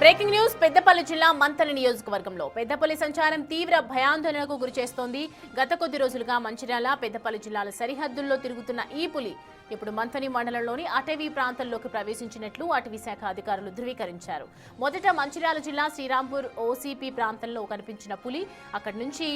Breaking news Peddapalli జిల్లా మంథని నియోజకవర్గంలో పెద్దపల్లి సంచారం తీవ్ర భయాందోళనకు గురిచేస్తోంది. గత కొద్ది రోజులుగా మంచిర్యాల పెద్దపల్లి జిల్లాల సరిహద్దుల్లో తిరుగుతున్న ఈ పులి ఇప్పుడు మంథని మండలంలోని అటవీ ప్రాంతంలోకి ప్రవేశించినట్లు అటవీ శాఖ అధికారులు ధృవీకరించారు. మొదట మంచిర్యాల జిల్లా శ్రీరాంపూర్ ఓసీపీ ప్రాంతంలో కనిపించిన పులి అక్కడి నుంచి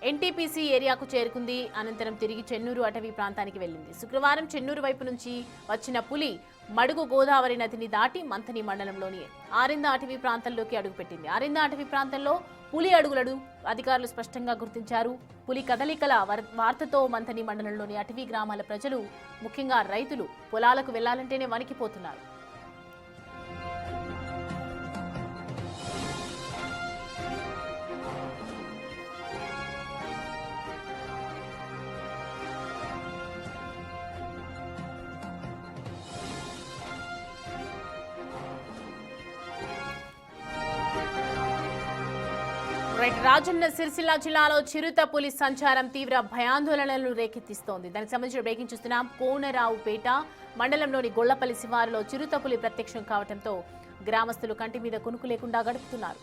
ఎన్టీపీసీ ఏరియాకు చేరుకుంది. అనంతరం తిరిగి చెన్నూరు అటవీ ప్రాంతానికి వెళ్లింది. శుక్రవారం చెన్నూరు వైపు నుంచి వచ్చిన పులి మడుగు గోదావరి నదిని దాటి మంథని మండలంలోని ఆరింద అటవీ ప్రాంతంలోకి అడుగుపెట్టింది. ఆరింద అటవీ ప్రాంతంలో పులి అడుగులను అధికారులు స్పష్టంగా గుర్తించారు. పులి కదలికల వార్తతో మంథని మండలంలోని అటవీ గ్రామాల ప్రజలు, ముఖ్యంగా రైతులు పొలాలకు వెళ్లాలంటేనే వణికిపోతున్నారు. రాజన్న సిరిసిల్ల జిల్లాలో చిరుత పులి సంచారం తీవ్ర భయాందోళనలు రేకెత్తిస్తోంది. దానికి సంబంధించిన బ్రేకింగ్ చూస్తున్నాం. కోనరావుపేట మండలంలోని గొల్లపల్లి శివారులో చిరుత పులి ప్రత్యక్షం కావడంతో గ్రామస్తులు కంటి మీద కునుకు లేకుండా గడుపుతున్నారు.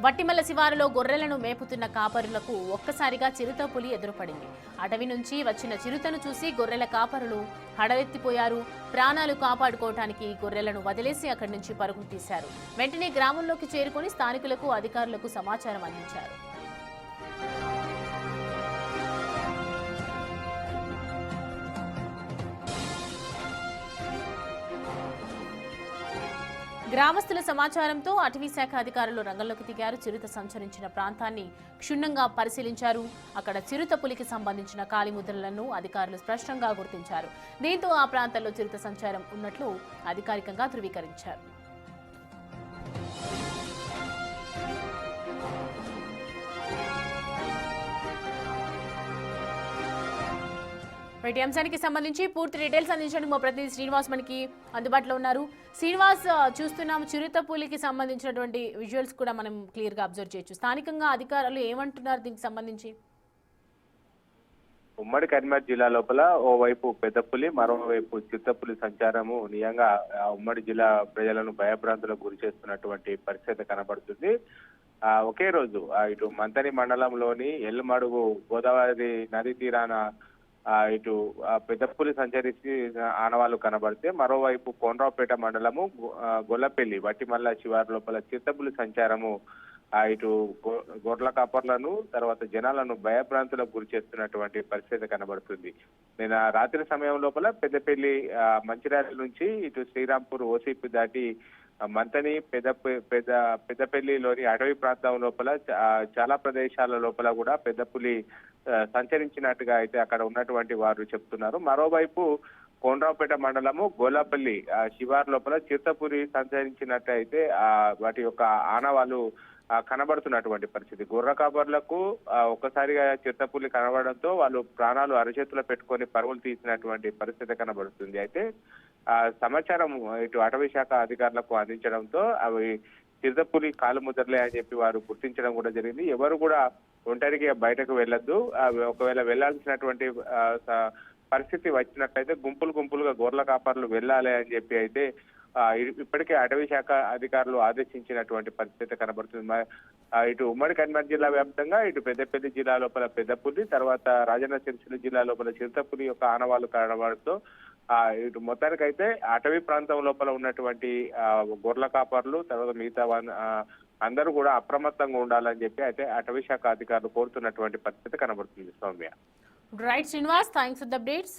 వట్టిమల్ల శివారులో గొర్రెలను మేపుతున్న కాపరులకు ఒక్కసారిగా చిరుత పులి ఎదురుపడింది. అటవీ నుంచి వచ్చిన చిరుతను చూసి గొర్రెల కాపరులు హడలెత్తిపోయారు. ప్రాణాలు కాపాడుకోవటానికి గొర్రెలను వదిలేసి అక్కడి నుంచి పరుగులు తీశారు. వెంటనే గ్రామంలోకి చేరుకొని స్థానికులకు, అధికారులకు సమాచారం అందించారు. గ్రామస్తుల సమాచారంతో అటవీ శాఖ అధికారులు రంగంలోకి దిగారు. చిరుత సంచరించిన ప్రాంతాన్ని క్షుణ్ణంగా పరిశీలించారు. అక్కడ చిరుత పులికి సంబంధించిన కాలిముద్రలను అధికారులు స్పష్టంగా గుర్తించారు. దీంతో ఆ ప్రాంతంలో చిరుత సంచారం ఉన్నట్లు అధికారికంగా ధృవీకరించారు. ఈ అంశానికి సంబంధించి పూర్తి డీటెయిల్స్ అందించడానికి మా ప్రతినిధి శ్రీనివాస్ మనకి అందుబాటులో ఉన్నారు. శ్రీనివాస్, చూస్తున్నాం చిరుత పులికి సంబంధించినటువంటి విజువల్స్ కూడా మనం క్లియర్ గా అబ్జర్వ్ చేయొచ్చు. స్థానికంగా అధికారులు ఏమంటున్నారు దీనికి సంబంధించి? ఉమ్మడి కరీంనగర్ జిల్లా లోపల ఓవైపు పెద్దపులి, మరోవైపు చిరుతపులి సంచారము నిజంగా ఉమ్మడి జిల్లా ప్రజలను భయభ్రాంతులకు గురి చేస్తున్నటువంటి పరిస్థితి కనబడుతుంది. ఒకే రోజు ఇటు మంథని మండలంలోని ఎల్లుమడుగు గోదావరి నది తీరాన ఇటు పెద్దపులి సంచరించి ఆనవాళ్లు కనబడితే, మరోవైపు కోనరావుపేట మండలము గొల్లపల్లి వట్టిమల్ల శివారు లోపల చిరుతపులి సంచారము ఇటు గొర్రెల కాపర్లను, తర్వాత జనాలను భయభ్రాంతులకు గురి చేస్తున్నటువంటి పరిస్థితి కనబడుతుంది. నేను రాత్రి సమయం లోపల పెద్దపల్లి మంచిర్యాల నుంచి ఇటు శ్రీరాంపూర్ ఓసీపీ దాటి మంథని పెద్దపల్లిలోని అటవీ ప్రాంతం లోపల చాలా ప్రదేశాల లోపల కూడా పెద్దపులి సంచరించినట్టుగా అయితే అక్కడ ఉన్నటువంటి వారు చెప్తున్నారు. మరోవైపు కోనరావుపేట మండలము గోలాపల్లి శివారు లోపల చిరుతపులి సంచరించినట్టు అయితే వాటి యొక్క ఆనవాళ్ళు కనబడుతున్నటువంటి పరిస్థితి. గొర్రె కాపర్లకు ఒక్కసారిగా చిరుతపులి కనబడడంతో వాళ్ళు ప్రాణాలు అరచేతులు పెట్టుకొని పరుగులు తీసినటువంటి పరిస్థితి కనబడుతుంది. అయితే సమాచారం ఇటు అటవీ శాఖ అధికారులకు అందించడంతో అవి చిరుతపులి కాలు ముద్రలే అని చెప్పి వారు గుర్తించడం కూడా జరిగింది. ఎవరు కూడా ఒంటరిగా బయటకు వెళ్ళొద్దు, ఒకవేళ వెళ్లాల్సినటువంటి పరిస్థితి వచ్చినట్లయితే గుంపులుగా గొర్రెల కాపర్లు వెళ్ళాలి అని చెప్పి అయితే ఇప్పటికే అటవీ శాఖ అధికారులు ఆదేశించినటువంటి పరిస్థితి కనబడుతుంది. ఇటు ఉమ్మడి కరీంనగర్ జిల్లా వ్యాప్తంగా ఇటు పెద్దపల్లి జిల్లా లోపల పెద్దపులి, తర్వాత రాజన్న సిరిసిల్ల జిల్లా లోపల చిరుతపులి యొక్క ఆనవాళ్లు కనబడుతూ ఇటు మొత్తానికైతే అటవీ ప్రాంతం లోపల ఉన్నటువంటి గొర్రెల కాపర్లు, తర్వాత మిగతా అందరూ కూడా అప్రమత్తంగా ఉండాలని చెప్పి అయితే అటవీ శాఖ అధికారులు కోరుతున్నటువంటి పరిస్థితి కనబడుతుంది. Soumya. Right Srinivas, thanks for the updates.